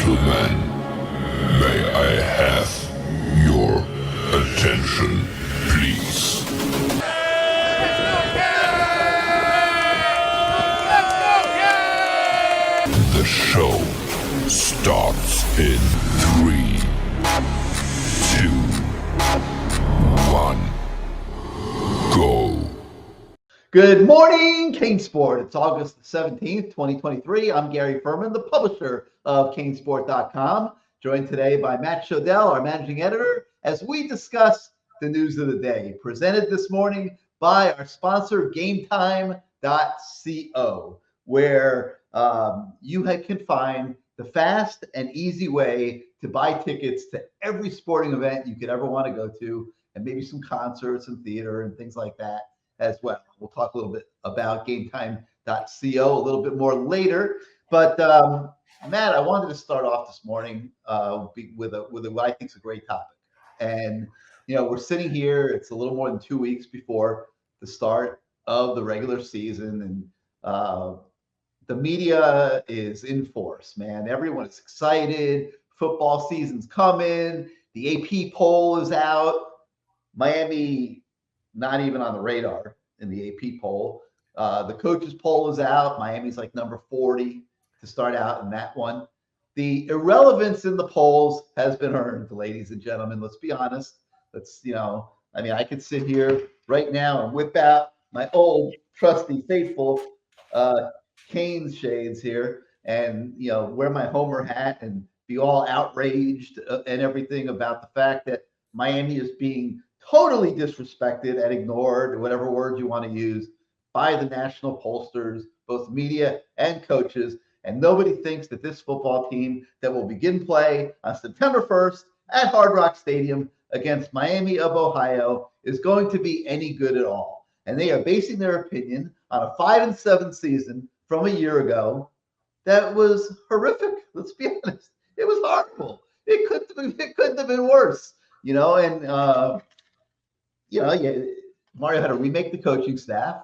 gentlemen, may I have your attention, please? The show starts in 3, 2, 1, go. Good morning, CaneSport. It's August 17th, 2023. I'm Gary Ferman, the publisher of CaneSport.com, joined today by Matt Shodell, our managing editor, as we discuss the news of the day, presented this morning by our sponsor, GameTime.co, where you can find the fast and easy way to buy tickets to every sporting event you could ever want to go to, and maybe some concerts and theater and things like that as well. We'll talk a little bit about GameTime.co a little bit more later. But Matt, I wanted to start off this morning with what I think is a great topic. And we're sitting here. It's a little more than 2 weeks before the start of the regular season, and the media is in force. Man, everyone is excited. Football season's coming. The AP poll is out. Miami, not even on the radar in the AP poll. The coaches poll is out. Miami's like number 40 to start out in that one. The irrelevance in the polls has been earned, ladies and gentlemen. Let's be honest. I could sit here right now and whip out my old trusty, faithful Canes shades here and, wear my Homer hat and be all outraged and everything about the fact that Miami is being totally disrespected and ignored, whatever word you want to use, by the national pollsters, both media and coaches. And nobody thinks that this football team that will begin play on September 1st at Hard Rock Stadium against Miami of Ohio is going to be any good at all. And they are basing their opinion on a 5-7 season from a year ago that was horrific. Let's be honest. It was horrible. It couldn't have been worse. Mario had to remake the coaching staff.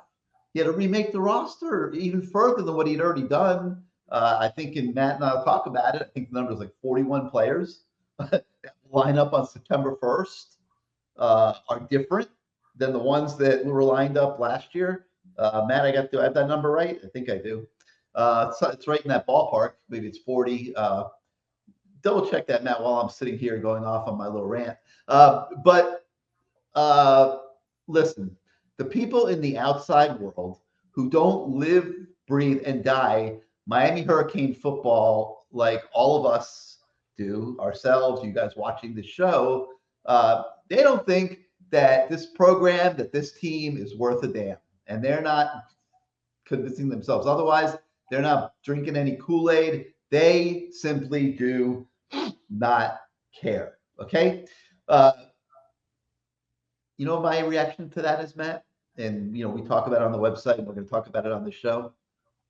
He had to remake the roster even further than what he'd already done. I think, and Matt and I'll talk about it, I think the number is like 41 players that line up on September 1st are different than the ones that were lined up last year. Matt, I have that number right? I think I do. It's right in that ballpark. Maybe it's 40. Double check that, Matt, while I'm sitting here going off on my little rant. Listen, the people in the outside world who don't live, breathe, and die Miami Hurricane football like all of us do, ourselves, you guys watching the show, they don't think that this program, that this team is worth a damn. And they're not convincing themselves otherwise. They're not drinking any Kool-Aid. They simply do not care. Okay? My reaction to that is, Matt, and we talk about it on the website, and we're going to talk about it on the show.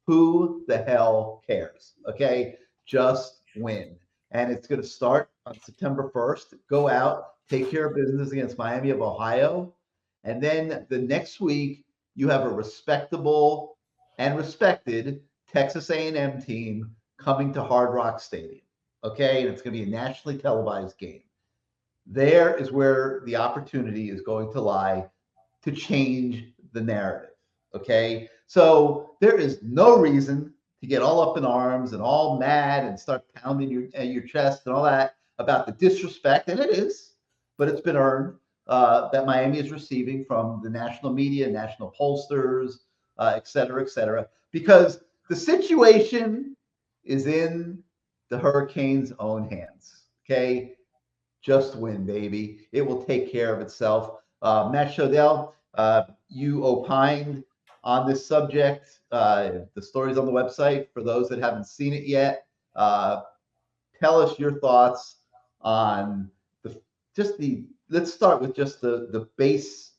Who the hell cares? Okay, just win. And it's going to start on September 1st. Go out, take care of business against Miami of Ohio, and then the next week you have a respectable and respected Texas A&M team coming to Hard Rock Stadium. Okay, and it's going to be a nationally televised game. There is where the opportunity is going to lie to change the narrative. Okay, so there is no reason to get all up in arms and all mad and start pounding your chest and all that about the disrespect, and it is, but it's been earned, that Miami is receiving from the national media, national pollsters, et cetera, because the situation is in the Hurricanes' own hands. Okay. Just win, baby. It will take care of itself. Matt Shodell, you opined on this subject. The story's on the website for those that haven't seen it yet. Tell us your thoughts on let's start with just the base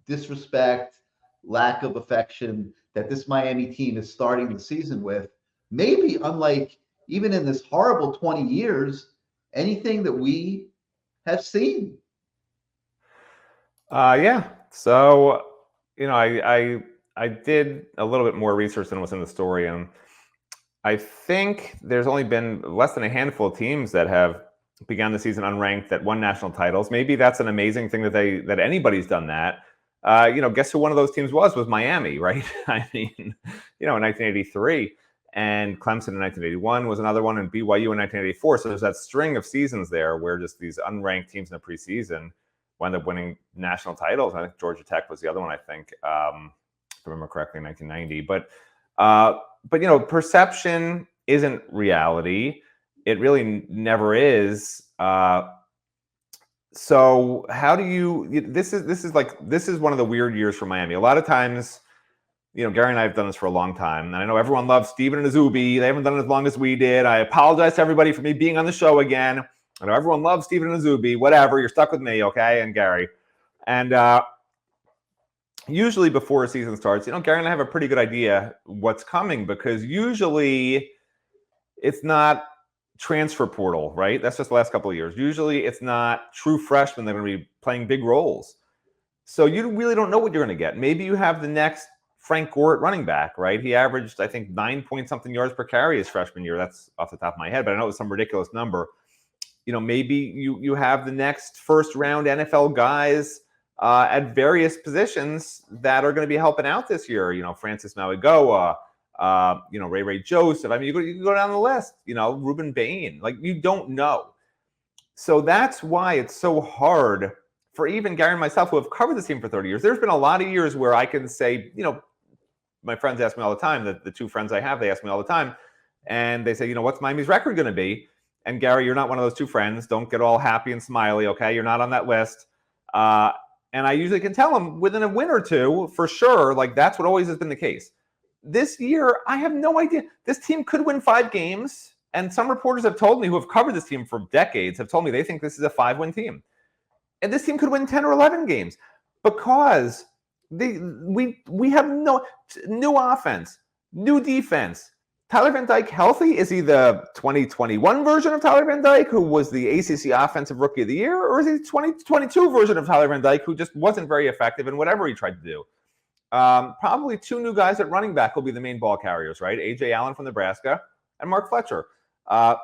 disrespect, lack of affection that this Miami team is starting the season with. Maybe unlike even in this horrible 20 years, anything that we have seen. Yeah. So, I did a little bit more research than was in the story, and I think there's only been less than a handful of teams that have begun the season unranked that won national titles. Maybe that's an amazing thing that anybody's done that. Guess who one of those teams was Miami, right? I mean, in 1983, and Clemson in 1981 was another one, and BYU in 1984. So there's that string of seasons there where just these unranked teams in the preseason wound up winning national titles. I think Georgia Tech was the other one, I think, if I remember correctly, in 1990. But perception isn't reality. It really never is. So how do you? This is one of the weird years for Miami. A lot of times, Gary and I have done this for a long time, and I know everyone loves Steven and Azubi. They haven't done it as long as we did. I apologize to everybody for me being on the show again. I know everyone loves Steven and Azubi. Whatever, you're stuck with me, okay? And Gary, and usually before a season starts, Gary and I have a pretty good idea what's coming, because usually it's not transfer portal, right? That's just the last couple of years. Usually it's not true freshmen that are going to be playing big roles. So you really don't know what you're going to get. Maybe you have the next Frank Gore at running back, right? He averaged, I think, 9-point-something yards per carry his freshman year. That's off the top of my head, but I know it was some ridiculous number. Maybe you have the next first-round NFL guys at various positions that are going to be helping out this year. Francis Mauigoa, Ray Joseph. I mean, you can go down the list. Ruben Bain. Like, you don't know. So that's why it's so hard for even Gary and myself, who have covered this team for 30 years. There's been a lot of years where I can say, my friends ask me all the time. The two friends I have, they ask me all the time, and they say, what's Miami's record going to be? And Gary, you're not one of those two friends. Don't get all happy and smiley, okay? You're not on that list. And I usually can tell them within a win or two, for sure. Like, that's what always has been the case. This year, I have no idea. This team could win 5 games. And some reporters have told me, who have covered this team for decades, have told me they think this is a 5-win team. And this team could win 10 or 11 games, because we have no new offense, new defense. Tyler Van Dyke healthy? Is he the 2021 version of Tyler Van Dyke, who was the ACC Offensive Rookie of the Year? Or is he the 2022 version of Tyler Van Dyke, who just wasn't very effective in whatever he tried to do? Probably 2 new guys at running back will be the main ball carriers, right? A.J. Allen from Nebraska and Mark Fletcher. I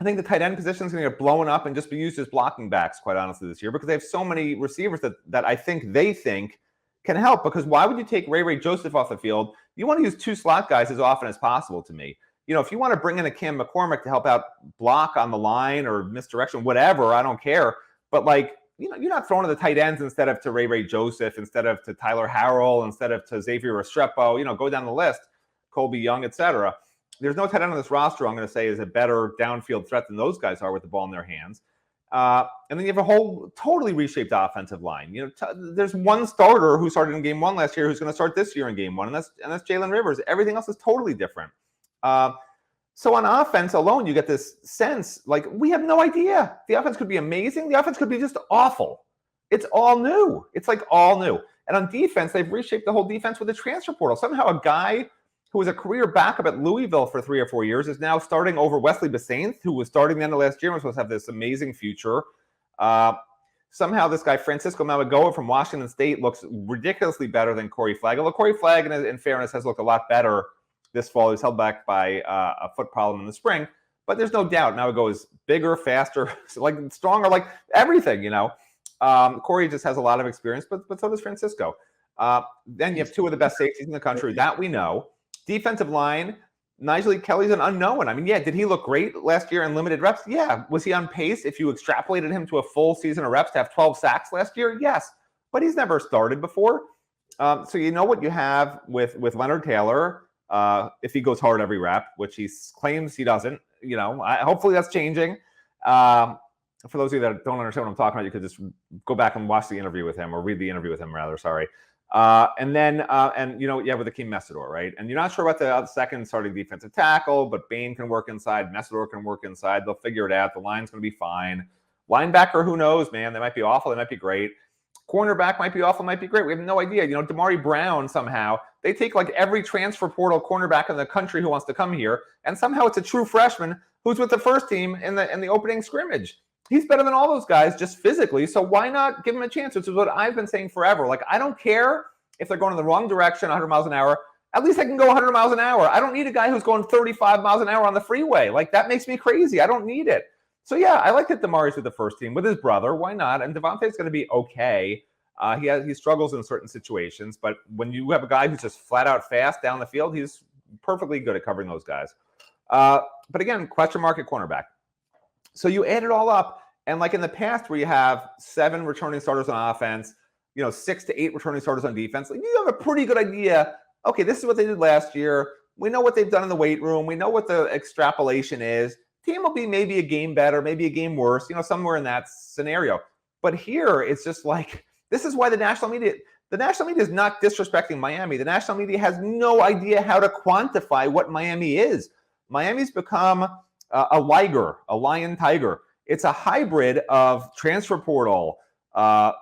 think the tight end position is going to get blown up and just be used as blocking backs, quite honestly, this year, because they have so many receivers that I think they think can help. Because why would you take Ray Joseph off the field? You want to use 2 slot guys as often as possible, to me. If you want to bring in a Cam McCormick to help out block on the line or misdirection, whatever, I don't care. But, you're not throwing to the tight ends instead of to Ray Joseph, instead of to Tyler Harrell, instead of to Xavier Restrepo, go down the list, Colby Young, etc. There's no tight end on this roster, I'm going to say, is a better downfield threat than those guys are with the ball in their hands. And then you have a whole totally reshaped offensive line. There's one starter who started in game 1 last year who's going to start this year in game 1, and that's Jalen Rivers. Everything else is totally different. So on offense alone, you get this sense, like, we have no idea. The offense could be amazing. The offense could be just awful. It's all new. It's like all new. And on defense, they've reshaped the whole defense with the transfer portal. Somehow a guy who was a career backup at Louisville for 3 or 4 years is now starting over Wesley Basainth, who was starting the end of last year and was supposed to have this amazing future. Somehow this guy, Francisco Mauigoa from Washington State, looks ridiculously better than Corey Flagg. Although Corey Flagg, in fairness, has looked a lot better this fall. He's held back by a foot problem in the spring. But there's no doubt Mauigoa is bigger, faster, stronger, everything, Corey just has a lot of experience, but so does Francisco. Then you have 2 of the best safeties in the country. That we know. Defensive line, Nigel Kelly's an unknown. I mean, yeah, did he look great last year in limited reps? Yeah. Was he on pace, if you extrapolated him to a full season of reps, to have 12 sacks last year? Yes. But he's never started before. So you know what you have with Leonard Taylor, if he goes hard every rep, which he claims he doesn't. Hopefully that's changing. For those of you that don't understand what I'm talking about, you could just go back and watch the interview with him, or read the interview with him, rather. Sorry. And then with Akeem Messidor, right? And you're not sure about the second starting defensive tackle, but Bain can work inside, Messidor can work inside. They'll figure it out. The line's going to be fine. Linebacker, who knows, man? They might be awful. They might be great. Cornerback might be awful, might be great. We have no idea. Damari Brown, somehow, they take every transfer portal cornerback in the country who wants to come here, and somehow it's a true freshman who's with the first team in the opening scrimmage. He's better than all those guys just physically, so why not give him a chance? Which is what I've been saying forever. I don't care if they're going in the wrong direction, 100 miles an hour. At least I can go 100 miles an hour. I don't need a guy who's going 35 miles an hour on the freeway. Like, that makes me crazy. I don't need it. So, yeah, I like that DeMario's with the first team with his brother. Why not? And Devontae's going to be okay. He struggles in certain situations, but when you have a guy who's just flat out fast down the field, he's perfectly good at covering those guys. But again, question mark at cornerback. So you add it all up, and like in the past where you have 7 returning starters on offense, 6 to 8 returning starters on defense, like you have a pretty good idea. Okay, this is what they did last year. We know what they've done in the weight room. We know what the extrapolation is. Team will be maybe a game better, maybe a game worse, somewhere in that scenario. But here, it's just like, this is why the national media is not disrespecting Miami. The national media has no idea how to quantify what Miami is. Miami's become a liger, a lion tiger. It's a hybrid of transfer portal,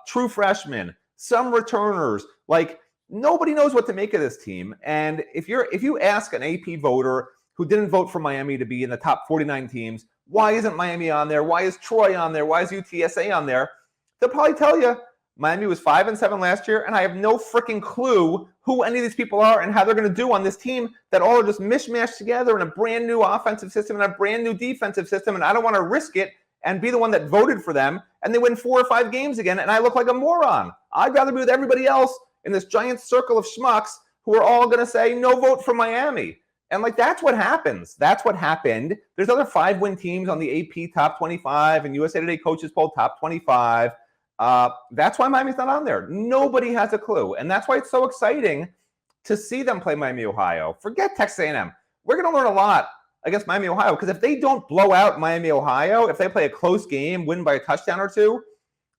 true freshmen, some returners. Like, nobody knows what to make of this team. And if you ask an AP voter who didn't vote for Miami to be in the top 49 teams, why isn't Miami on there? Why is Troy on there? Why is UTSA on there? They'll probably tell you Miami was 5-7 last year, and I have no freaking clue who any of these people are and how they're going to do on this team that all are just mishmashed together in a brand new offensive system and a brand new defensive system, and I don't want to risk it and be the one that voted for them, and they win 4 or 5 games again, and I look like a moron. I'd rather be with everybody else in this giant circle of schmucks who are all going to say, no vote for Miami. And, like, that's what happens. That's what happened. There's other 5-win teams on the AP top 25 and USA Today coaches poll top 25. That's why Miami's not on there. Nobody has a clue. And that's why it's so exciting to see them play Miami, Ohio. Forget Texas A&M. We're going to learn a lot against Miami, Ohio, because if they don't blow out Miami, Ohio, if they play a close game, win by a touchdown or 2,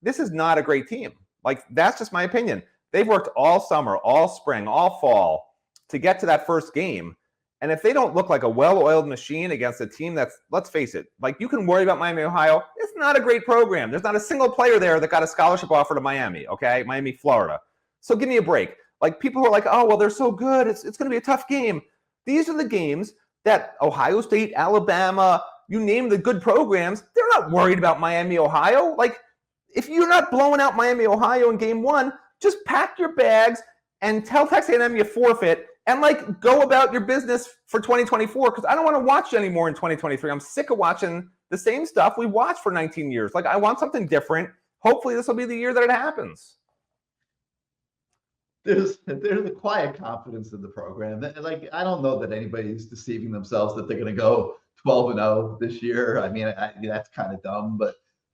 this is not a great team. Like, that's just my opinion. They've worked all summer, all spring, all fall to get to that first game. And if they don't look like a well-oiled machine against a team that's, let's face it, like, you can worry about Miami, Ohio. It's not a great program. There's not a single player there that got a scholarship offer to Miami, okay? Miami, Florida. So give me a break. Like, people who are like, oh, well, they're so good. It's going to be a tough game. These are the games that Ohio State, Alabama, you name the good programs, they're not worried about Miami, Ohio. Like, if you're not blowing out Miami, Ohio in game 1, just pack your bags and tell Texas A&M you forfeit and, like, go about your business for 2024, because I don't want to watch anymore in 2023. I'm sick of watching the same stuff we watched for 19 years. Like, I want something different. Hopefully this will be the year that it happens. There's a quiet confidence in the program. Like, I don't know that anybody's deceiving themselves that they're going to go 12-0 this year. I mean, that's kind of dumb,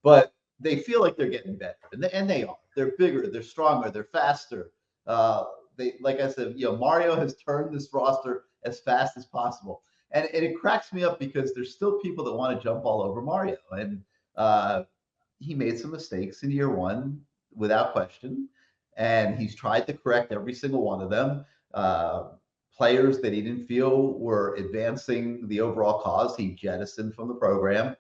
but they feel like they're getting better, and they are. They're bigger, they're stronger, they're faster. They, like I said, Mario has turned this roster as fast as possible, and it cracks me up because there's still people that want to jump all over Mario, and he made some mistakes in year 1 without question. And he's tried to correct every single one of them. Players that he didn't feel were advancing the overall cause, he jettisoned from the program.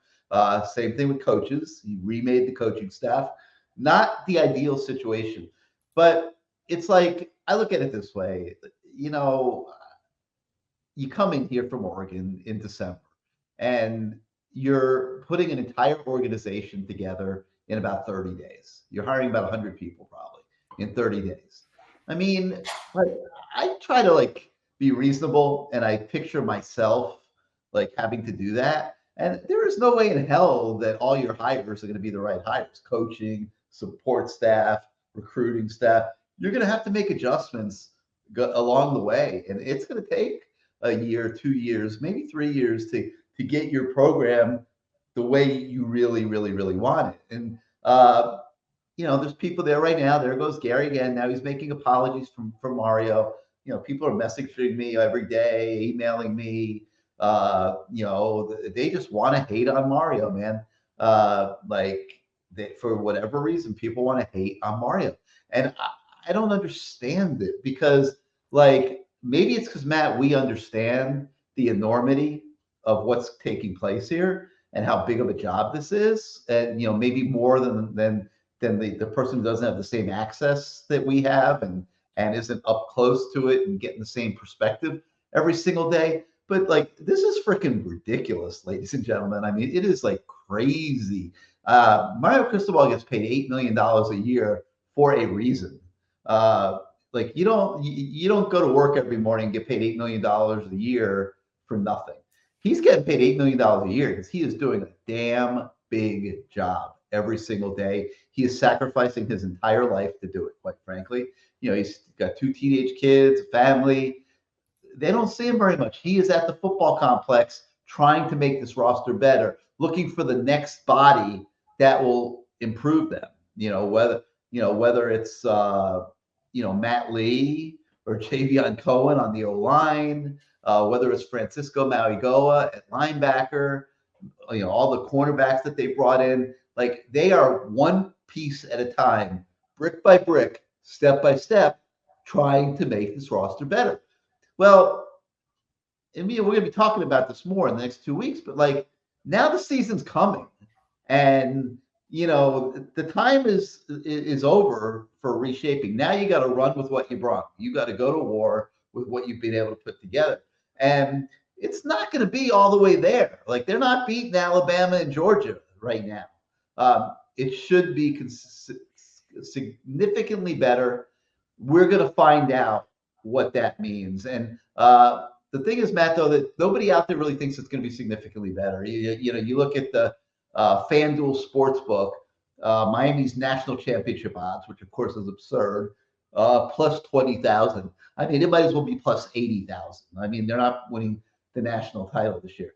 Same thing with coaches. He remade the coaching staff. Not the ideal situation. But it's like, I look at it this way. You come in here from Oregon in December, and you're putting an entire organization together in about 30 days. You're hiring about 100 people probably in 30 days. I mean, I try to, like, be reasonable, and I picture myself, like, having to do that. And there is no way in hell that all your hires are going to be the right hires. Coaching, support staff, recruiting staff. You're going to have to make adjustments along the way. And it's going to take a year, 2 years, maybe 3 years to get your program the way you really, really, really want it. And, there's people there right now. There goes Gary again. Now he's making apologies from Mario. People are messaging me every day, emailing me. They just want to hate on Mario, man. For whatever reason, people want to hate on Mario. And I don't understand it, because, like, maybe it's because, Matt, we understand the enormity of what's taking place here and how big of a job this is. And, maybe more than the person who doesn't have the same access that we have and isn't up close to it and getting the same perspective every single day. But, like, this is freaking ridiculous, ladies and gentlemen. I mean, it is, like, crazy. Mario Cristobal gets paid $8 million a year for a reason. Like you don't go to work every morning and get paid $8 million a year for nothing. He's getting paid $8 million a year because he is doing a damn big job every single day. He is sacrificing his entire life to do it, quite frankly. He's got 2 teenage kids, a family. They don't see him very much. He is at the football complex trying to make this roster better, looking for the next body that will improve them. Whether it's Matt Lee or Javion Cohen on the O-line, whether it's Francisco Mauigoa at linebacker, all the cornerbacks that they brought in, like they are one piece at a time, brick by brick, step by step, trying to make this roster better. Well, and we're going to be talking about this more in the next 2 weeks, but like now the season's coming, and the time is over for reshaping. Now you got to run with what you brought. You got to go to war with what you've been able to put together, and it's not going to be all the way there. Like they're not beating Alabama and Georgia right now. It should be significantly better. We're going to find out what that means. And the thing is, Matt, though, that nobody out there really thinks it's going to be significantly better. You look at the FanDuel Sportsbook, Miami's national championship odds, which of course is absurd, plus 20,000. I mean, it might as well be plus 80,000. I mean, they're not winning the national title this year.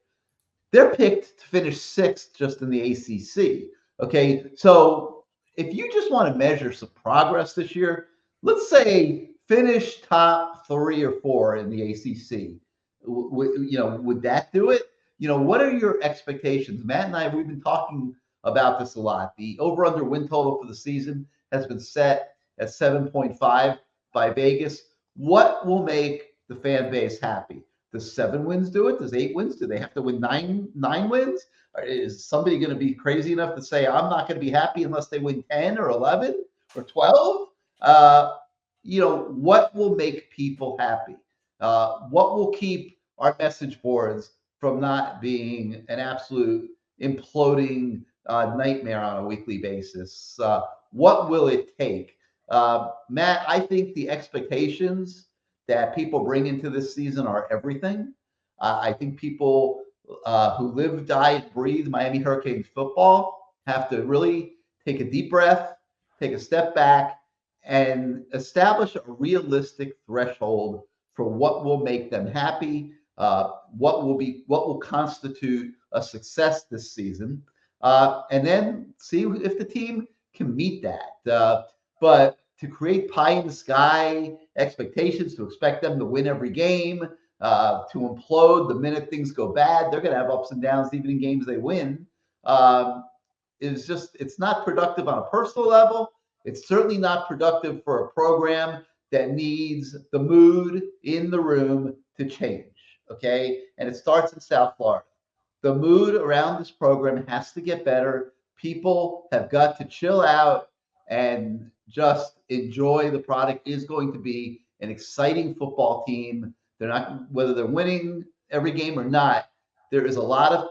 They're picked to finish 6th just in the ACC. Okay, so if you just want to measure some progress this year, let's say finish top 3 or 4 in the ACC. Would that do it? What are your expectations? Matt and I, we've been talking about this a lot. The over-under win total for the season has been set at 7.5 by Vegas. What will make the fan base happy? Does 7 wins do it? Does 8 wins? Do they have to win nine wins? Or is somebody going to be crazy enough to say, I'm not going to be happy unless they win 10 or 11 or 12? What will make people happy? What will keep our message boards from not being an absolute imploding nightmare on a weekly basis? What will it take? Matt, I think the expectations that people bring into this season are everything. I think people who live, die, and breathe Miami Hurricanes football have to really take a deep breath, take a step back, and establish a realistic threshold for what will make them happy, what will constitute a success this season, and then see if the team can meet that. But to create pie in the sky expectations, to expect them to win every game, to implode the minute things go bad, they're going to have ups and downs even in games they win. It's not productive on a personal level. It's certainly not productive for a program that needs the mood in the room to change, okay? And it starts in South Florida. The mood around this program has to get better. People have got to chill out and just enjoy the product. It is going to be an exciting football team. They're not, whether they're winning every game or not, there is a lot of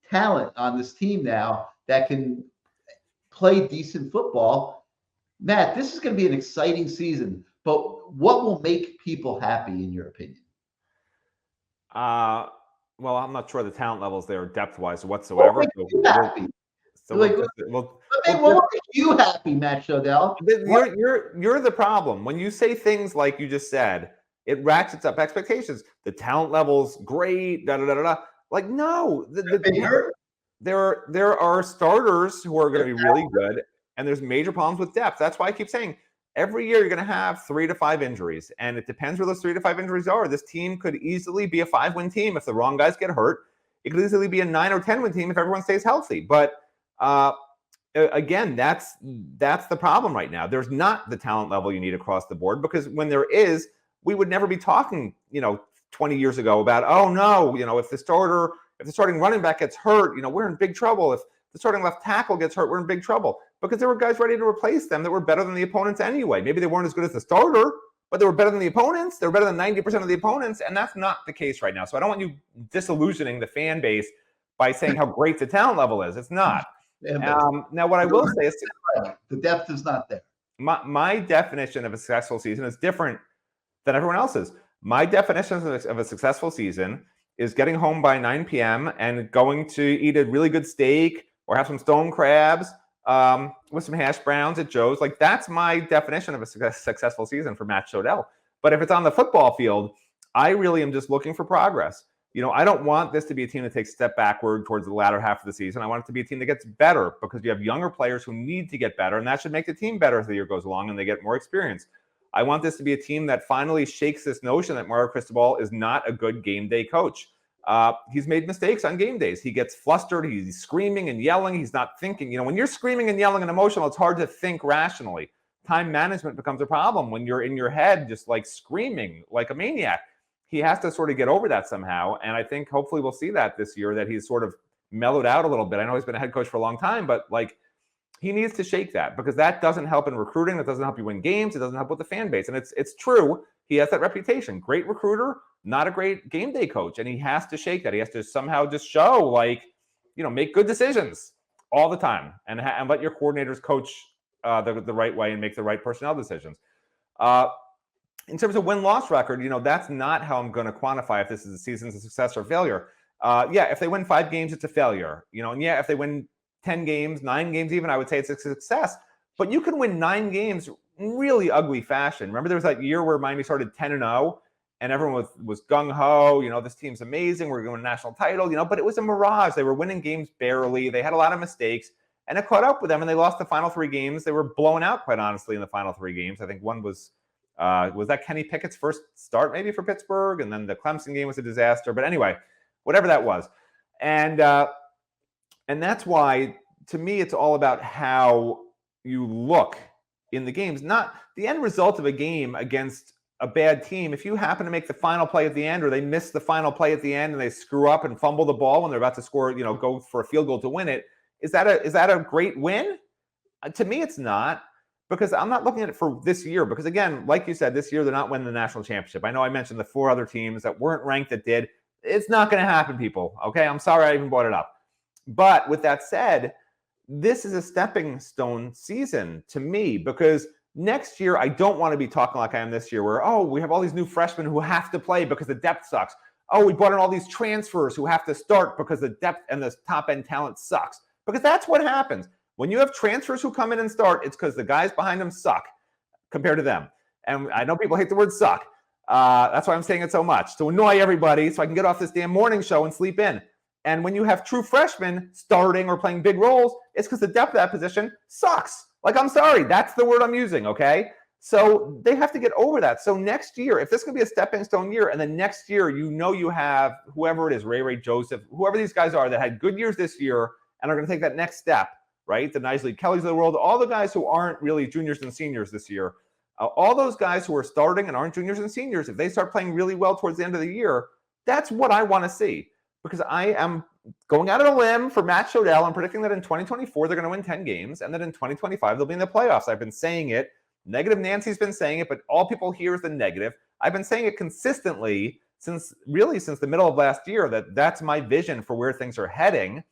talent on this team now that can play decent football. Matt, this is going to be an exciting season, but what will make people happy in your opinion? Well, I'm not sure the talent levels there depth-wise whatsoever. What will make you happy, Matt Shodell? You're the problem. When you say things like you just said, it ratchets up expectations. The talent level's great, da-da-da-da-da. Like, no. There are starters who are going to be really good, and there's major problems with depth. That's why I keep saying every year you're going to have 3 to 5 injuries, and it depends where those 3 to 5 injuries are. This team could easily be a 5-win team if the wrong guys get hurt. It could easily be a 9 or 10-win team if everyone stays healthy. But again, that's the problem right now. There's not the talent level you need across the board, because when there is, we would never be talking, 20 years ago about, oh no, if the starting running back gets hurt, we're in big trouble. If the starting left tackle gets hurt, we're in big trouble, because there were guys ready to replace them that were better than the opponents anyway. Maybe they weren't as good as the starter, but they were better than the opponents. They were better than 90% of the opponents, and that's not the case right now. So I don't want you disillusioning the fan base by saying how great the talent level is. It's not. Now, what I will say is the depth is not there. my definition of a successful season is different than everyone else's. My definition of a successful season is getting home by 9 p.m. and going to eat a really good steak or have some stone crabs with some hash browns at Joe's. Like, that's my definition of a successful season for Matt Shodell. But if it's on the football field, I really am just looking for progress. I don't want this to be a team that takes a step backward towards the latter half of the season. I want it to be a team that gets better, because you have younger players who need to get better, and that should make the team better as the year goes along and they get more experience. I want this to be a team that finally shakes this notion that Mario Cristobal is not a good game day coach. He's made mistakes on game days. He gets flustered. He's screaming and yelling. He's not thinking. When you're screaming and yelling and emotional, it's hard to think rationally. Time management becomes a problem when you're in your head just like screaming like a maniac. He has to sort of get over that somehow. And I think hopefully we'll see that this year, that he's sort of mellowed out a little bit. I know he's been a head coach for a long time, but like, he needs to shake that, because that doesn't help in recruiting. That doesn't help you win games. It doesn't help with the fan base. And it's true. He has that reputation. Great recruiter, not a great game day coach. And he has to shake that. He has to somehow just show, like, make good decisions all the time, and let your coordinators coach the right way and make the right personnel decisions. In terms of win-loss record, that's not how I'm going to quantify if this is a season's a success or failure. If they win 5 games, it's a failure. And if they win 10 games, 9 games even, I would say it's a success. But you can win 9 games in really ugly fashion. Remember, there was that year where Miami started 10-0, and everyone was gung-ho. This team's amazing. We're going to win a national title. But it was a mirage. They were winning games barely. They had a lot of mistakes, and it caught up with them, and they lost the final 3 games. They were blown out, quite honestly, in the final 3 games. I think one was that Kenny Pickett's first start maybe for Pittsburgh, and then the Clemson game was a disaster. But anyway, whatever that was. And that's why, to me, it's all about how you look in the games, not the end result of a game against a bad team. If you happen to make the final play at the end, or they miss the final play at the end and they screw up and fumble the ball when they're about to score, go for a field goal to win it, is that a great win? To me, it's not, because I'm not looking at it for this year. Because again, like you said, this year they're not winning the national championship. I know I mentioned the 4 other teams that weren't ranked that did. It's not going to happen, people. Okay, I'm sorry I even brought it up. But with that said, this is a stepping stone season to me, because next year I don't want to be talking like I am this year, where, we have all these new freshmen who have to play because the depth sucks. We brought in all these transfers who have to start because the depth and the top end talent sucks. Because that's what happens. When you have transfers who come in and start, it's because the guys behind them suck compared to them. And I know people hate the word suck. That's why I'm saying it so much, to annoy everybody so I can get off this damn morning show and sleep in. And when you have true freshmen starting or playing big roles, it's because the depth of that position sucks. Like, I'm sorry, that's the word I'm using, okay? So they have to get over that. So next year, if this can be a stepping stone year, and then next year, you have whoever it is, Ray Joseph, whoever these guys are that had good years this year and are going to take that next step, right? The Nicely Kellys of the world, all the guys who aren't really juniors and seniors this year, all those guys who are starting and aren't juniors and seniors, if they start playing really well towards the end of the year, that's what I want to see. Because I am going out on a limb for Matt Shodell. I'm predicting that in 2024, they're going to win 10 games, and that in 2025, they'll be in the playoffs. I've been saying it. Negative Nancy's been saying it, but all people hear is the negative. I've been saying it consistently since the middle of last year, that's my vision for where things are heading.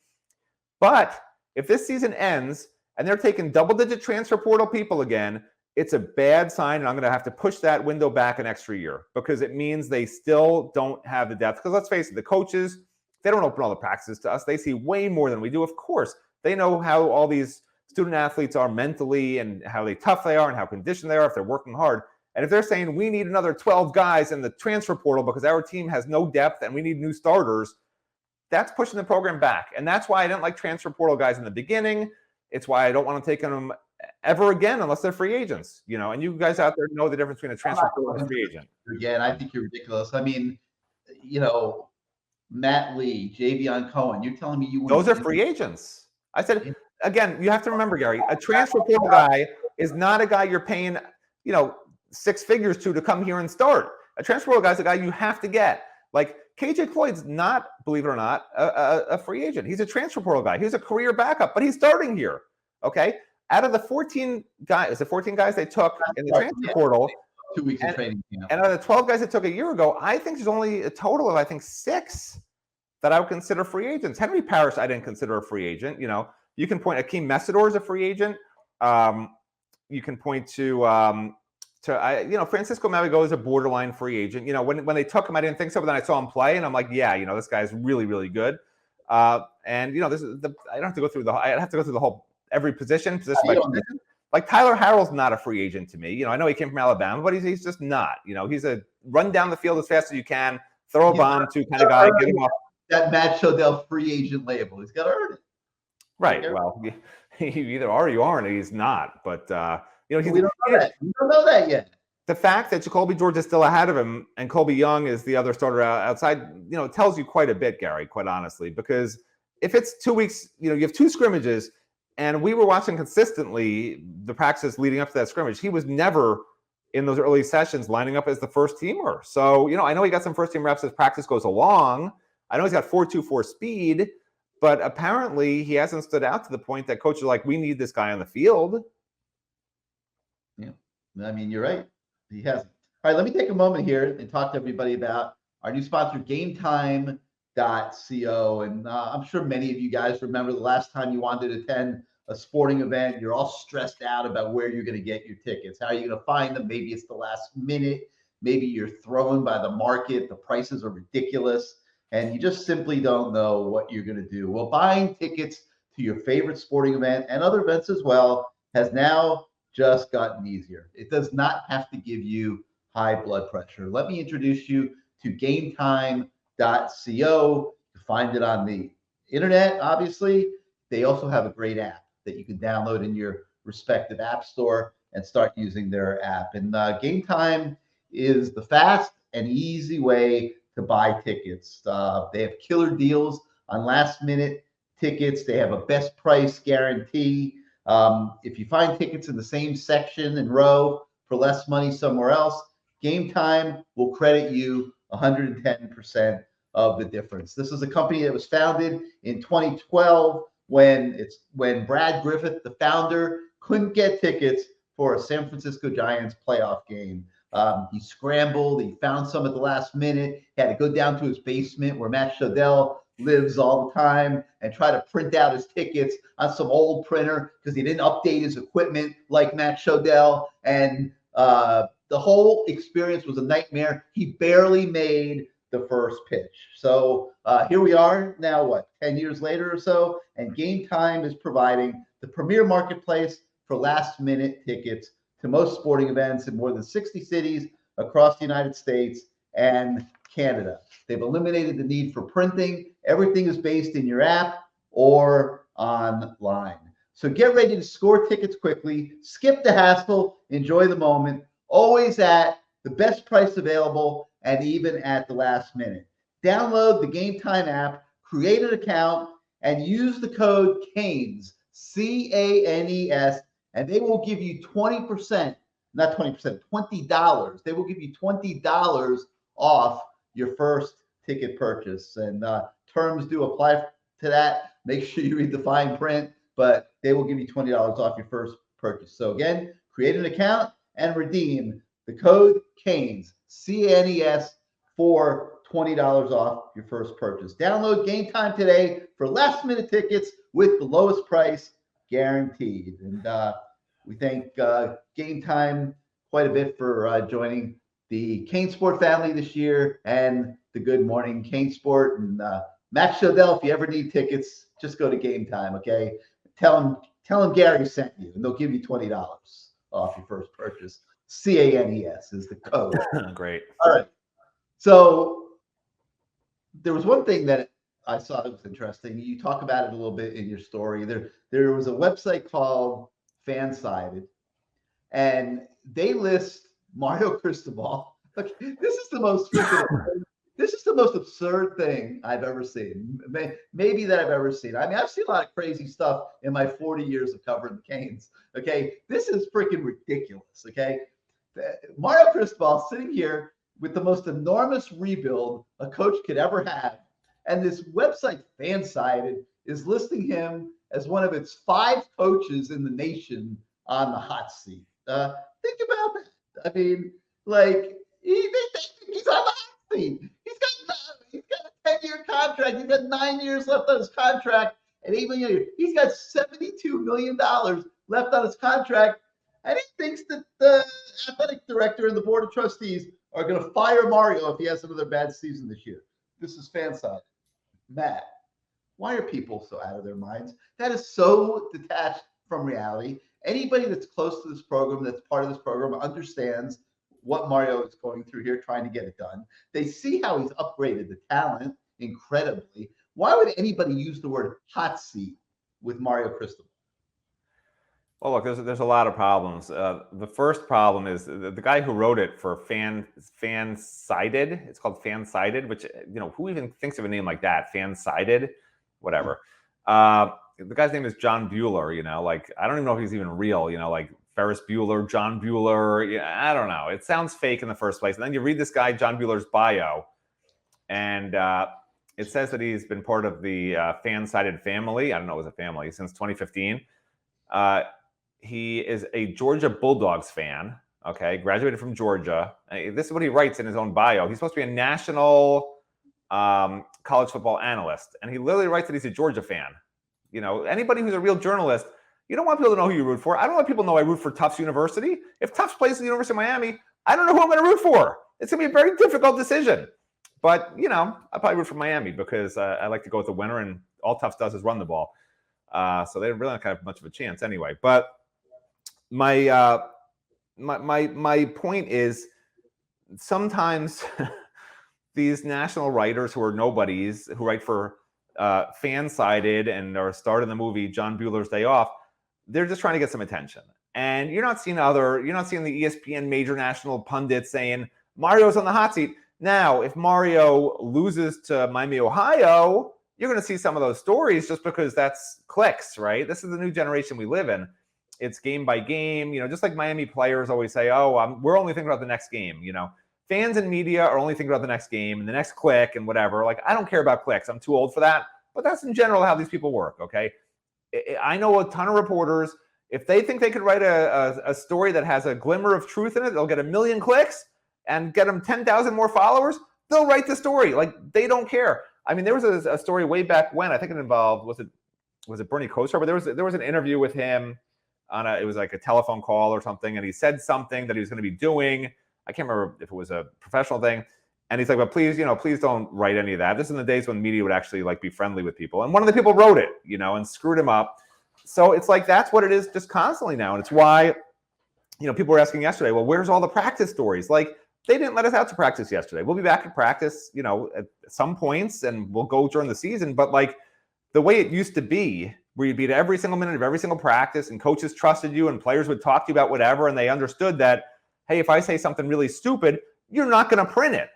But if this season ends and they're taking double-digit transfer portal people again, it's a bad sign, and I'm going to have to push that window back an extra year, because it means they still don't have the depth. Because let's face it, the coaches, they don't open all the practices to us. They see way more than we do. Of course, they know how all these student athletes are mentally and how tough they are and how conditioned they are if they're working hard. And if they're saying we need another 12 guys in the transfer portal because our team has no depth and we need new starters, that's pushing the program back. And that's why I didn't like transfer portal guys in the beginning. It's why I don't want to take them ever again unless they're free agents. And you guys out there know the difference between a transfer portal and a free agent. Again, I think you're ridiculous. I mean, Matt Lee, Javion Cohen, you're telling me those are free agents. I said, again, you have to remember, Gary, a transfer portal guy is not a guy you're paying, 6 figures to come here and start. A transfer portal guy is a guy you have to get. Like, KJ Floyd's not, believe it or not, a free agent. He's a transfer portal guy. He's a career backup, but he's starting here. Okay? Out of the 14 guys, they took in the transfer portal, 2 weeks of training camp. And out of the 12 guys that took a year ago, I think there's only a total of, 6 that I would consider free agents. Henry Parrish, I didn't consider a free agent. You can point, Akeem Messidor is a free agent. you can point to Francisco Mamigo is a borderline free agent. When they took him, I didn't think so, but then I saw him play, and I'm like, yeah, this guy's really, really good. And this is I don't have to go through the whole every position by position. Like Tyler Harrell's not a free agent to me. I know he came from Alabama, but he's just not. He's a run down the field as fast as you can, throw a bomb to kind of guy, get him off. That Matt Shodell free agent label. He's got to earn it. Right. Well, you either are or you aren't. He's not. But we don't know that. We don't know that yet. The fact that Jacoby George is still ahead of him and Colby Young is the other starter outside, it tells you quite a bit, Gary, quite honestly, because if it's 2 weeks, you have 2 scrimmages, and we were watching consistently the practices leading up to that scrimmage. He was never in those early sessions lining up as the first teamer. So, I know he got some first team reps as practice goes along. I know he's got 4.24 speed, but apparently he hasn't stood out to the point that coaches are like, we need this guy on the field. Yeah, I mean, you're right. He hasn't. All right, let me take a moment here and talk to everybody about our new sponsor, GameTime.co. And I'm sure many of you guys remember the last time you wanted to attend a sporting event. You're all stressed out about where you're going to get your tickets. How are you going to find them? Maybe it's the last minute. Maybe you're thrown by the market. The prices are ridiculous. And you just simply don't know what you're going to do. Well, buying tickets to your favorite sporting event and other events as well has now just gotten easier. It does not have to give you high blood pressure. Let me introduce you to GameTime.co. You find it on the internet, obviously. They also have a great app that you can download in your respective app store and start using their app. And GameTime is the fast and easy way to buy tickets. They have killer deals on last minute tickets. They have a best price guarantee. If you find tickets in the same section and row for less money somewhere else, GameTime will credit you 110% of the difference. This is a company that was founded in 2012 when Brad Griffith, the founder, couldn't get tickets for a San Francisco Giants playoff game. He scrambled. He found some at the last minute. He had to go down to his basement where Matt Shodell lives all the time and try to print out his tickets on some old printer because he didn't update his equipment like Matt Shodell. And the whole experience was a nightmare. He barely made the first pitch. So here we are now, 10 years later or so, and GameTime is providing the premier marketplace for last minute tickets to most sporting events in more than 60 cities across the United States and Canada. They've eliminated the need for printing. Everything is based in your app or online. So get ready to score tickets quickly, skip the hassle, enjoy the moment, always at the best price available and even at the last minute. Download the GameTime app, create an account, and use the code CANES, CANES, and they will give you 20%, not 20%, $20. They will give you $20 off your first ticket purchase. And terms do apply to that. Make sure you read the fine print, but they will give you $20 off your first purchase. So again, create an account and redeem the code CANES, CANES, for $20 off your first purchase. Download GameTime today for last minute tickets with the lowest price guaranteed. And we thank GameTime quite a bit for joining the CaneSport family this year and the Good Morning CaneSport. And Matt Shodell, if you ever need tickets, just go to GameTime, okay? Tell them Gary sent you, and they'll give you $20 off your first purchase. CANES is the code. Great. All right. So there was one thing that I saw that was interesting. You talk about it a little bit in your story. There was a website called Fansided, and they list Mario Cristobal. Look, this is the most absurd thing I've ever seen. Maybe that I've ever seen. I mean, I've seen a lot of crazy stuff in my 40 years of covering the Canes. Okay, this is freaking ridiculous. Okay, Mario Cristobal sitting here with the most enormous rebuild a coach could ever have, and this website Fansided is listing him as one of its 5 coaches in the nation on the hot seat. Think about that. I mean, like he's on the hot seat. He's got a 10-year contract. He's got 9 years left on his contract, and even he's got $72 million left on his contract. And he thinks that the athletic director and the board of trustees are going to fire Mario if he has another bad season this year. This is fan side. Matt, why are people so out of their minds? That is so detached from reality. Anybody that's close to this program, that's part of this program, understands what Mario is going through here, trying to get it done. They see how he's upgraded the talent incredibly. Why would anybody use the word hot seat with Mario Cristobal? Well, look, there's a lot of problems. The first problem is the guy who wrote it for Fan-Sided. It's called Fan-Sided, which, who even thinks of a name like that? Fan-Sided, whatever. The guy's name is John Bueller. I don't even know if he's even real. Like Ferris Bueller, John Bueller. I don't know. It sounds fake in the first place. And then you read this guy John Bueller's bio, and it says that he's been part of the Fan-Sided family. I don't know if it was a family since 2015. He is a Georgia Bulldogs fan, okay, graduated from Georgia. This is what he writes in his own bio. He's supposed to be a national college football analyst, and he literally writes that he's a Georgia fan. Anybody who's a real journalist, you don't want people to know who you root for. I don't want people to know I root for Tufts University. If Tufts plays at the University of Miami, I don't know who I'm going to root for. It's going to be a very difficult decision. But, I'll probably root for Miami because I like to go with the winner, and all Tufts does is run the ball. So they really don't have much of a chance anyway. But my point is, sometimes these national writers who are nobodies, who write for Fan-Sided and are starred in the movie John Bueller's Day Off, they're just trying to get some attention. And you're not seeing the ESPN major national pundits saying Mario's on the hot seat. Now, if Mario loses to Miami, Ohio, you're going to see some of those stories just because that's clicks, right? This is the new generation we live in. It's game by game, just like Miami players always say, we're only thinking about the next game. Fans and media are only thinking about the next game and the next click and whatever. Like, I don't care about clicks. I'm too old for that. But that's in general how these people work, okay? I know a ton of reporters. If they think they could write a story that has a glimmer of truth in it, they'll get 1 million clicks and get them 10,000 more followers. They'll write the story. Like, they don't care. I mean, there was a story way back when. I think it involved, was it Bernie Kosar? But there was an interview with him it was like a telephone call or something, and he said something that he was going to be doing. I can't remember if it was a professional thing. And he's like, but please don't write any of that. This is in the days when media would actually be friendly with people. And one of the people wrote it, and screwed him up. So it's like, that's what it is just constantly now. And it's why, people were asking yesterday, well, where's all the practice stories? Like, they didn't let us out to practice yesterday. We'll be back at practice, at some points, and we'll go during the season. But the way it used to be, where you'd be at every single minute of every single practice, and coaches trusted you, and players would talk to you about whatever, and they understood that, hey, if I say something really stupid, you're not going to print it.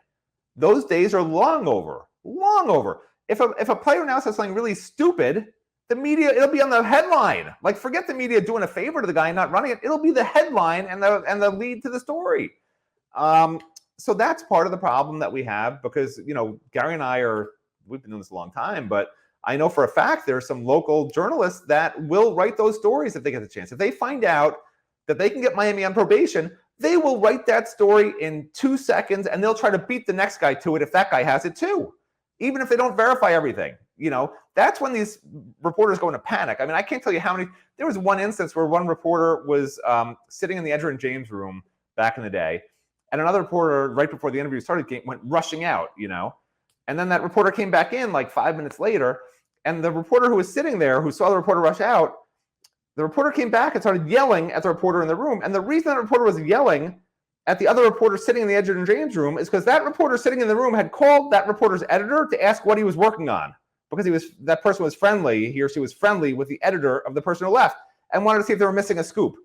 Those days are long over. Long over. If a player now says something really stupid, the media, it'll be on the headline. Like, forget the media doing a favor to the guy and not running it. It'll be the headline and the lead to the story. So that's part of the problem that we have, because, Gary and we've been doing this a long time, but I know for a fact there are some local journalists that will write those stories if they get the chance. If they find out that they can get Miami on probation, they will write that story in 2 seconds, and they'll try to beat the next guy to it if that guy has it too, even if they don't verify everything. That's when these reporters go into panic. I mean, I can't tell you how many. There was one instance where one reporter was sitting in the Edgerrin James room back in the day, and another reporter, right before the interview started, went rushing out, and then that reporter came back in 5 minutes later, and the reporter who was sitting there, who saw the reporter rush out, the reporter came back and started yelling at the reporter in the room. And the reason that reporter was yelling at the other reporter sitting in the Edgerrin James room is because that reporter sitting in the room had called that reporter's editor to ask what he was working on, because that person was friendly, he or she was friendly with the editor of the person who left, and wanted to see if they were missing a scoop.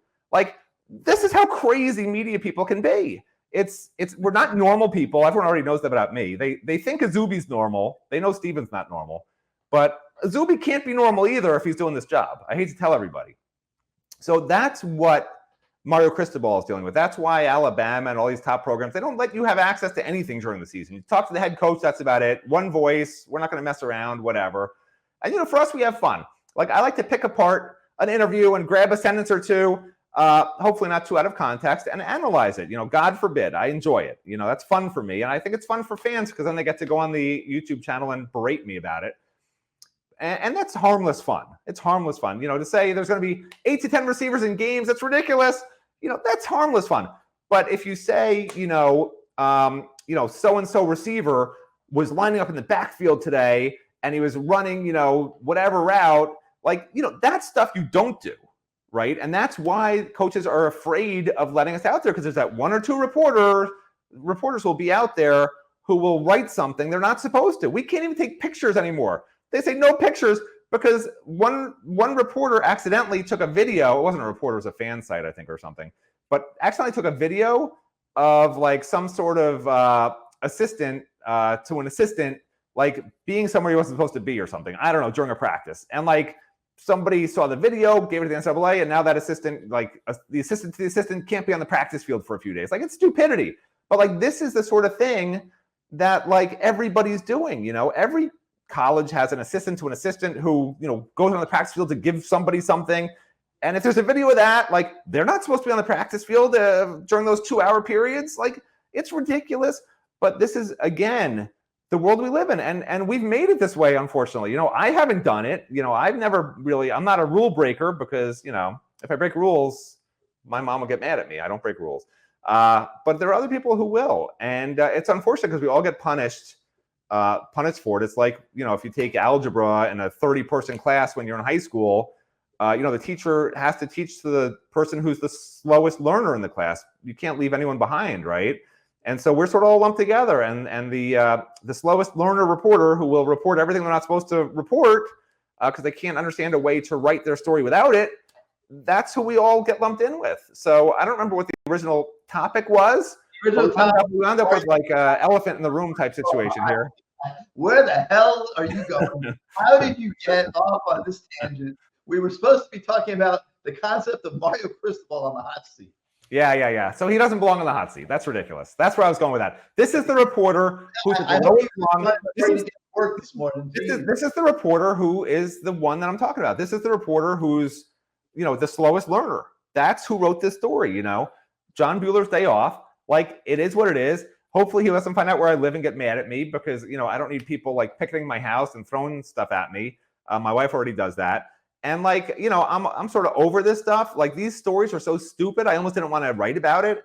This is how crazy media people can be. We're not normal people. Everyone already knows that about me. They think Azubi's normal. They know Steven's not normal. But Azubi can't be normal either if he's doing this job. I hate to tell everybody. So that's what Mario Cristobal is dealing with. That's why Alabama and all these top programs, they don't let you have access to anything during the season. You talk to the head coach, that's about it. One voice, we're not going to mess around, whatever. And, for us, we have fun. I like to pick apart an interview and grab a sentence or two, hopefully not too out of context, and analyze it. God forbid. I enjoy it. That's fun for me. And I think it's fun for fans, because then they get to go on the YouTube channel and berate me about it. And that's harmless fun. It's harmless fun. To say there's going to be 8 to 10 receivers in games, that's ridiculous. that's harmless fun. But if you say, so-and-so receiver was lining up in the backfield today and he was running, whatever route, that stuff you don't do, right? And that's why coaches are afraid of letting us out there, because there's that one or two reporters will be out there who will write something they're not supposed to. We can't even take pictures anymore. They say no pictures because one reporter accidentally took a video. It wasn't a reporter, it was a fan site, I think, or something. But accidentally took a video of some sort of assistant to an assistant, being somewhere he wasn't supposed to be or something. I don't know, during a practice. And somebody saw the video, gave it to the NCAA, and now that assistant, the assistant to the assistant can't be on the practice field for a few days. It's stupidity. But this is the sort of thing that everybody's doing. Every college has an assistant to an assistant who, goes on the practice field to give somebody something. And if there's a video of that, they're not supposed to be on the practice field during those 2-hour periods. It's ridiculous. But this is, again, the world we live in. And we've made it this way, unfortunately. I haven't done it. I'm not a rule breaker because, if I break rules, my mom will get mad at me. I don't break rules. But there are other people who will. And it's unfortunate because we all get punished for it. It's if you take algebra in a 30-person class when you're in high school, the teacher has to teach to the person who's the slowest learner in the class. You can't leave anyone behind, right? And so we're sort of all lumped together. And the slowest learner reporter who will report everything they're not supposed to report because they can't understand a way to write their story without it, that's who we all get lumped in with. So I don't remember what the original topic was. We wound up with elephant in the room type situation here. Where the hell are you going? How did you get off on this tangent? We were supposed to be talking about the concept of Mario Cristobal on the hot seat. Yeah. So he doesn't belong on the hot seat. That's ridiculous. That's where I was going with that. This is the reporter who's at the lowest rung. This is the reporter who is the one that I'm talking about. This is the reporter who's, the slowest learner. That's who wrote this story. John Bueller's day off. It is what it is. Hopefully he doesn't find out where I live and get mad at me because, I don't need people picketing my house and throwing stuff at me. My wife already does that. And I'm sort of over this stuff. These stories are so stupid. I almost didn't want to write about it,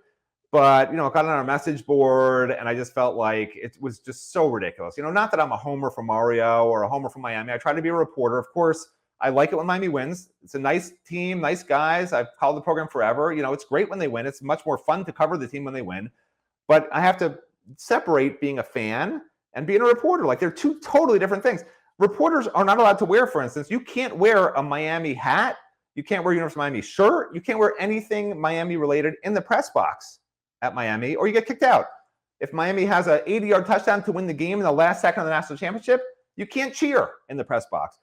but it got on our message board and I just felt like it was just so ridiculous. Not that I'm a homer for Mario or a homer for Miami. I try to be a reporter. Of course, I like it when Miami wins. It's a nice team, nice guys. I've called the program forever. It's great when they win. It's much more fun to cover the team when they win. But I have to separate being a fan and being a reporter. They're two totally different things. Reporters are not allowed to wear, for instance, you can't wear a Miami hat. You can't wear a University of Miami shirt. You can't wear anything Miami related in the press box at Miami or you get kicked out. If Miami has an 80-yard touchdown to win the game in the last second of the national championship, you can't cheer in the press box.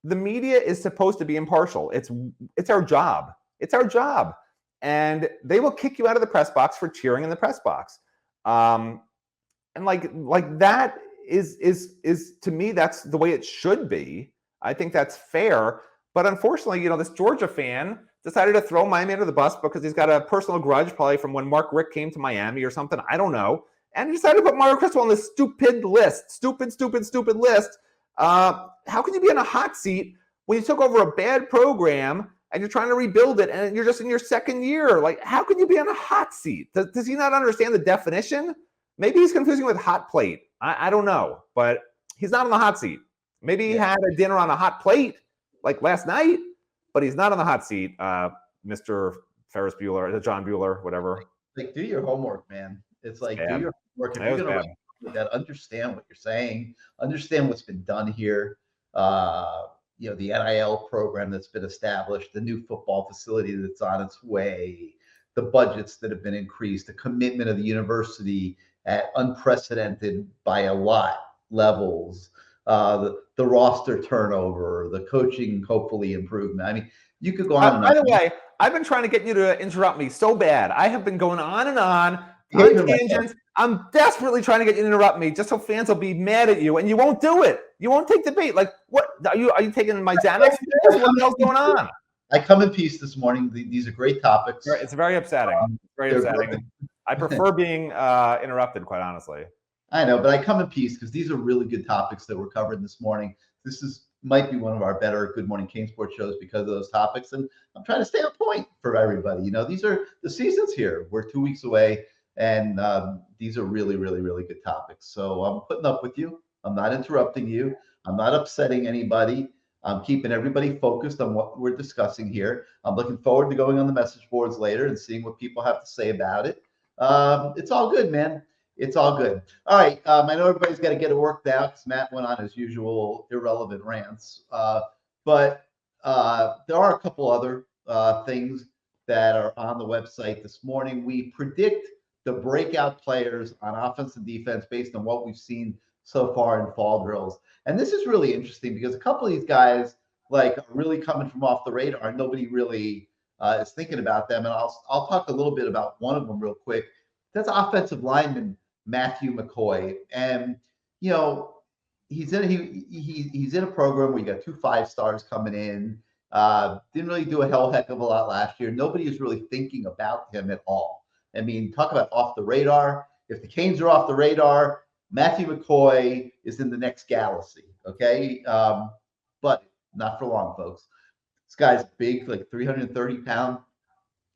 The media is supposed to be impartial. It's our job. It's our job. And they will kick you out of the press box for cheering in the press box. And that is to me, that's the way it should be. I think that's fair. But unfortunately, this Georgia fan decided to throw Miami under the bus because he's got a personal grudge, probably from when Mark Richt came to Miami or something. I don't know. And he decided to put Mario Cristobal on this stupid list. Stupid list. How can you be on a hot seat when you took over a bad program and you're trying to rebuild it and you're just in your second year? How can you be on a hot seat? Does he not understand the definition? Maybe he's confusing with hot plate. I don't know, but he's not on the hot seat. Maybe he had a dinner on a hot plate last night, but he's not on the hot seat, Mr. Ferris Bueller, John Bueller, whatever. Do your homework, man. It's do your homework. If you're going to write that, understand what you're saying, understand what's been done here. The NIL program that's been established, the new football facility that's on its way, the budgets that have been increased, the commitment of the university at unprecedented by a lot levels, the roster turnover, the coaching hopefully improvement. I mean, you could go on. By the way, I've been trying to get you to interrupt me so bad. I have been going on and on tangents. I'm desperately trying to get you to interrupt me just so fans will be mad at you, and you won't do it. You won't take the bait. What are you taking my Xanax? What the hell's going on? I come in peace this morning. These are great topics. It's very upsetting. Very upsetting. I prefer being interrupted, quite honestly. I know, but I come in peace because these are really good topics that we're covering this morning. This is might be one of our better Good Morning CaneSport shows because of those topics. And I'm trying to stay on point for everybody. You know, these are the seasons here. We're 2 weeks away, and these are really, really, really good topics. So I'm putting up with you. I'm not interrupting you. I'm not upsetting anybody. I'm keeping everybody focused on what we're discussing here. I'm looking forward to going on the message boards later and seeing what people have to say about it. It's all good, man. It's all good. All right. I know everybody's got to get it worked out because Matt went on his usual irrelevant rants. But there are a couple other things that are on the website this morning. We predict the breakout players on offense and defense based on what we've seen so far in fall drills. And this is really interesting because a couple of these guys like are really coming from off the radar. Nobody really is thinking about them. And I'll talk a little bit about one of them real quick. That's offensive lineman Matthew McCoy. And you know, he's in a program where you got 2 5-stars coming in. Didn't really do a hell heck of a lot last year. Nobody is really thinking about him at all. I mean, talk about off the radar. If the Canes are off the radar, Matthew McCoy is in the next galaxy. Okay, but not for long, folks. This guy's big, like 330-pound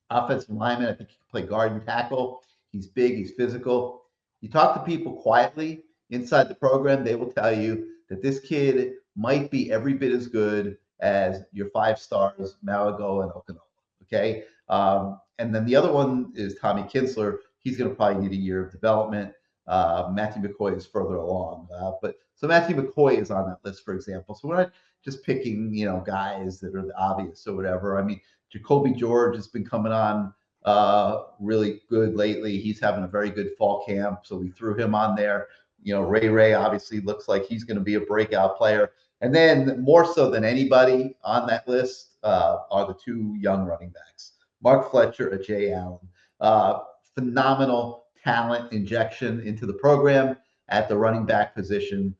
offensive lineman. I think he can play guard and tackle. He's big. He's physical. You talk to people quietly inside the program, they will tell you that this kid might be every bit as good as your 5-stars, Marigo and Okanola. Okay. And then the other one is Tommy Kinsler. He's going to probably need a year of development. Matthew McCoy is further along. So Matthew McCoy is on that list, for example. So we're not just picking, you know, guys that are the obvious or whatever. I mean, Jacoby George has been coming on really good lately. He's having a very good fall camp. So we threw him on there. You know, Ray obviously looks like he's going to be a breakout player. And then more so than anybody on that list are the 2 young running backs, Mark Fletcher and Jay Allen. Phenomenal talent injection into the program at the running back position.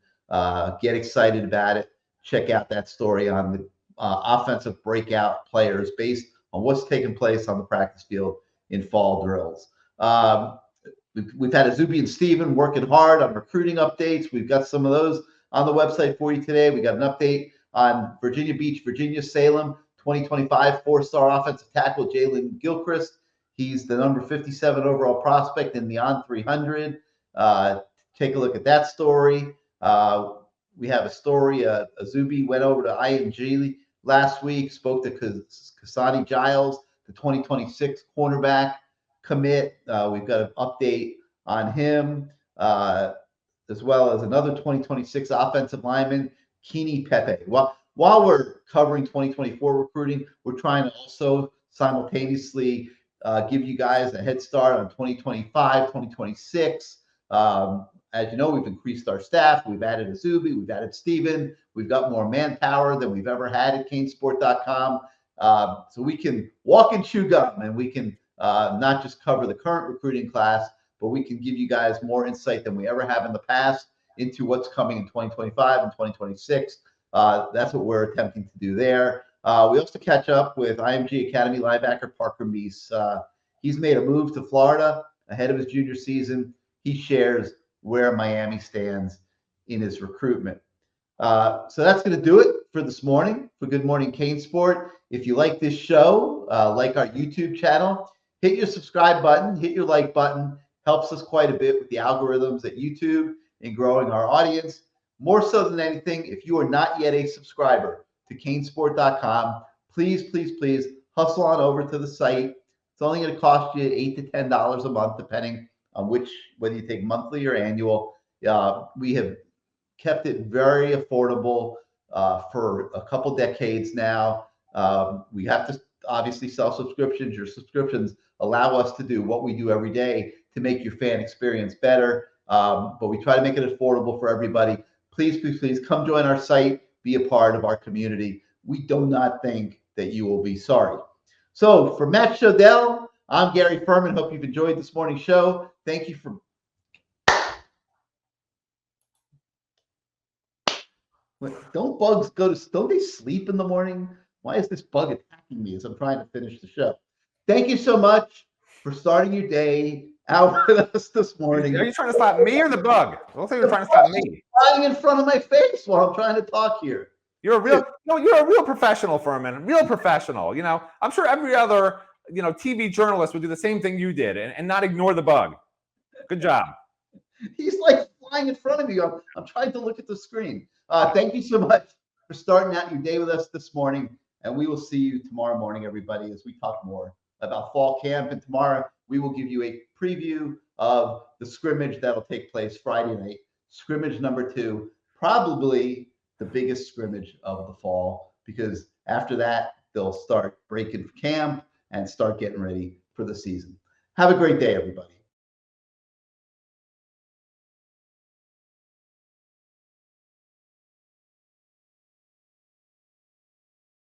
Get excited about it. Check out that story on the offensive breakout players based on what's taking place on the practice field in fall drills. We've had Azubi and Steven working hard on recruiting updates. We've got some of those on the website for you today. We got an update on Virginia Beach, Virginia Salem, 2025 4-star offensive tackle Jalen Gilchrist. He's the number 57 overall prospect in the On 300. Take a look at that story. We have a story. Azubi went over to IMG last week, spoke to Kasani Giles, the 2026 cornerback commit. We've got an update on him, as well as another 2026 offensive lineman, Kini Pepe. While we're covering 2024 recruiting, we're trying to also simultaneously give you guys a head start on 2025, 2026. As you know, we've increased our staff. We've added Azubi. We've added Steven. We've got more manpower than we've ever had at CaneSport.com. So we can walk and chew gum, and we can not just cover the current recruiting class, but we can give you guys more insight than we ever have in the past into what's coming in 2025 and 2026. That's what we're attempting to do there. We also catch up with IMG Academy linebacker Parker Meese. He's made a move to Florida ahead of his junior season. He shares where Miami stands in his recruitment. So that's going to do it for this morning for Good Morning CaneSport. If you like this show, like our YouTube channel, hit your subscribe button, hit your like button. Helps us quite a bit with the algorithms at YouTube in growing our audience. More so than anything, if you are not yet a subscriber to CaneSport.com, please hustle on over to the site. It's only going to cost you $8 to $10 a month, depending on whether you take monthly or annual. We have kept it very affordable for a couple decades now. We have to obviously sell subscriptions. Your subscriptions allow us to do what we do every day to make your fan experience better. But we try to make it affordable for everybody. Please come join our site, be a part of our community. We do not think that you will be sorry. So for Matt Shodell, I'm Gary Ferman. Hope you've enjoyed this morning's show. Thank you for. Don't bugs don't they sleep in the morning? Why is this bug attacking me as I'm trying to finish the show? Thank you so much for starting your day out with us this morning. Are you trying to stop me or the bug? I don't think you're trying to stop me. Flying in front of my face while I'm trying to talk here. You're a real, you're a real professional, Ferman. Real professional. I'm sure every other, TV journalist would do the same thing you did and not ignore the bug. Good job. He's like flying in front of me. I'm trying to look at the screen. Thank you so much for starting out your day with us this morning. And we will see you tomorrow morning, everybody, as we talk more about fall camp. And tomorrow we will give you a preview of the scrimmage that'll take place Friday night. Scrimmage number 2, probably the biggest scrimmage of the fall, because after that, they'll start breaking camp and start getting ready for the season. Have a great day, everybody.